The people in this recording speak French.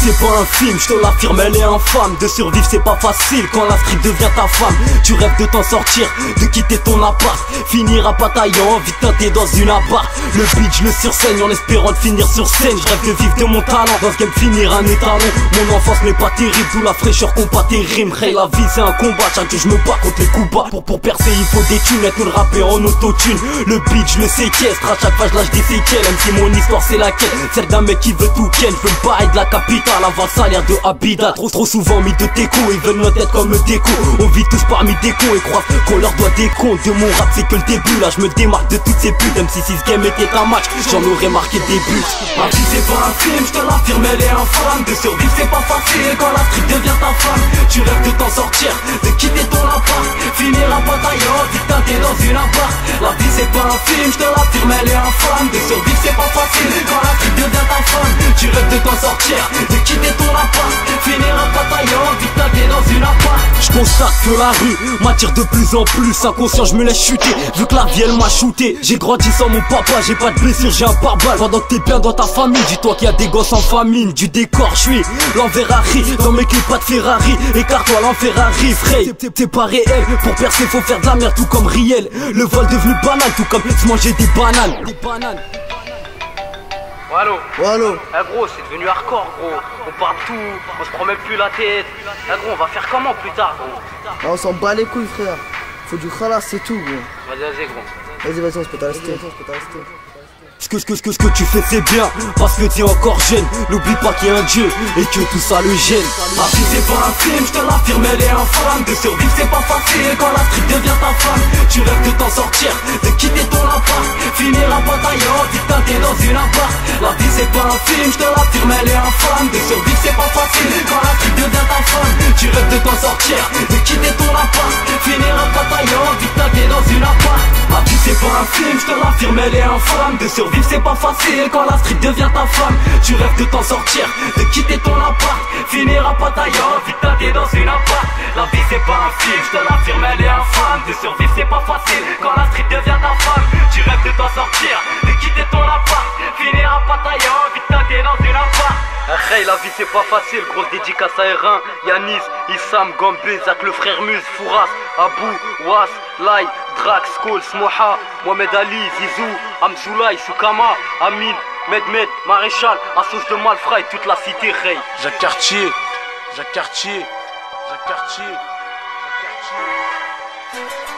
c'est pas un film, je te l'affirme, elle est infâme. De survivre c'est pas facile quand la street devient ta femme. Tu rêves de t'en sortir, de quitter ton appart, finir à bataillant, vite teinté dans une appart. Le beat je le sursaigne en espérant de finir sur scène. Je rêve de vivre de mon talent, dans ce game finir un étalon. Mon enfance n'est pas terrible, d'où la fraîcheur combat tes rimes. Hey, la vie c'est un combat, chaque jour je me bats contre les coups bas. Pour percer il faut des thunes, être le rappeur en autotune. Le beat je le séquestre, à chaque fois je lâche des séquelles. Même si mon histoire c'est laquelle, celle d'un mec qui veut tout ken. Je veux me barrer de la capitale avant le salaire de Habitat. Trop souvent mis de déco, ils veulent notre tête comme le déco. On vit tous parmi des cons et croient qu'on leur doit des comptes. De mon rap c'est que le début, là je me démarque de toutes ces putes. Même si ce game était un match, j'en aurais marqué des buts. Ma vie c'est pas un film, je te l'affirme elle est infâme. De survivre c'est pas facile quand la street devient ta femme. Tu rêves de t'en sortir, de quitter ton appart, finir en bataillon, vite teinté dans une appart. La vie c'est pas un film, je te l'affirme elle est infâme. De survivre c'est pas facile quand la street devient ta femme. Tu rêves de t'en sortir, de quitter ton appart, finir en bataillon, vite teinté dans une appart. Je constate que la rue m'attire de plus en plus. Inconscient je me laisse chuter, vu que la vie elle m'a shooté. J'ai grandi sans mon papa, j'ai pas de blessure, j'ai un pare-balles. Pendant que t'es bien dans ta famille, dis-toi qu'il y a des gosses en famine. Du décor je suis l'envers Harry, dans mes clips pas de Ferrari. Écarte-toi l'enfer arrive, Ray. T'es pas réel, pour percer faut faire de la merde tout comme Riel. Le vol devenu banal, tout comme se manger des bananes. Allo. Allo. Eh gros, c'est devenu hardcore gros. On parle tout, on se prend même plus la tête. Eh gros, on va faire comment plus tard gros? Ah, on s'en bat les couilles frère. Faut du khalas, c'est tout gros. Vas-y gros. Vas-y, on se peut t'arrêter. Ce que tu fais c'est bien, parce que t'es encore jeune. N'oublie pas qu'il y a un Dieu et que tout ça le gêne. Ma vie c'est pas un film, je te l'affirme elle est infâme. De survivre c'est pas facile quand la street devient ta femme. Tu rêves de t'en sortir, de quitter ton appart, finir en bataillon, vite teinté dans une appart. La vie c'est pas un film, je te l'affirme elle est infâme. De survivre c'est pas facile quand la street devient ta femme. Tu rêves de t'en sortir, de quitter ton appart, finir en bataillon, vite teinté dans une appart. Ma vie c'est pas un film, je te l'affirme elle est infâme. De survivre c'est pas facile quand la street devient ta femme. Tu rêves de t'en sortir, de quitter ton appart, finir en bataillon, vite teinté dans une appart. La vie c'est pas un film, je te l'affirme elle est infâme. De survivre c'est pas facile quand la street devient ta femme. Tu rêves de t'en sortir, de quitter ton appart, finir en bataillon, vite teinté dans une appart. Hey, la vie c'est pas facile, grosse dédicace à R1, Yanis, Issam, Gambé, Zach le frère Muse, Fouras, Abou, Was, Lai, Drax, Skol, Smoha, Mohamed Ali, Zizou, Amzoulaï, Soukama, Amin, Medmed, Maréchal, Assos de Malfra et toute la cité, Hey. Jacques Cartier, Jacques Cartier, Jacques Cartier, Jacques Cartier.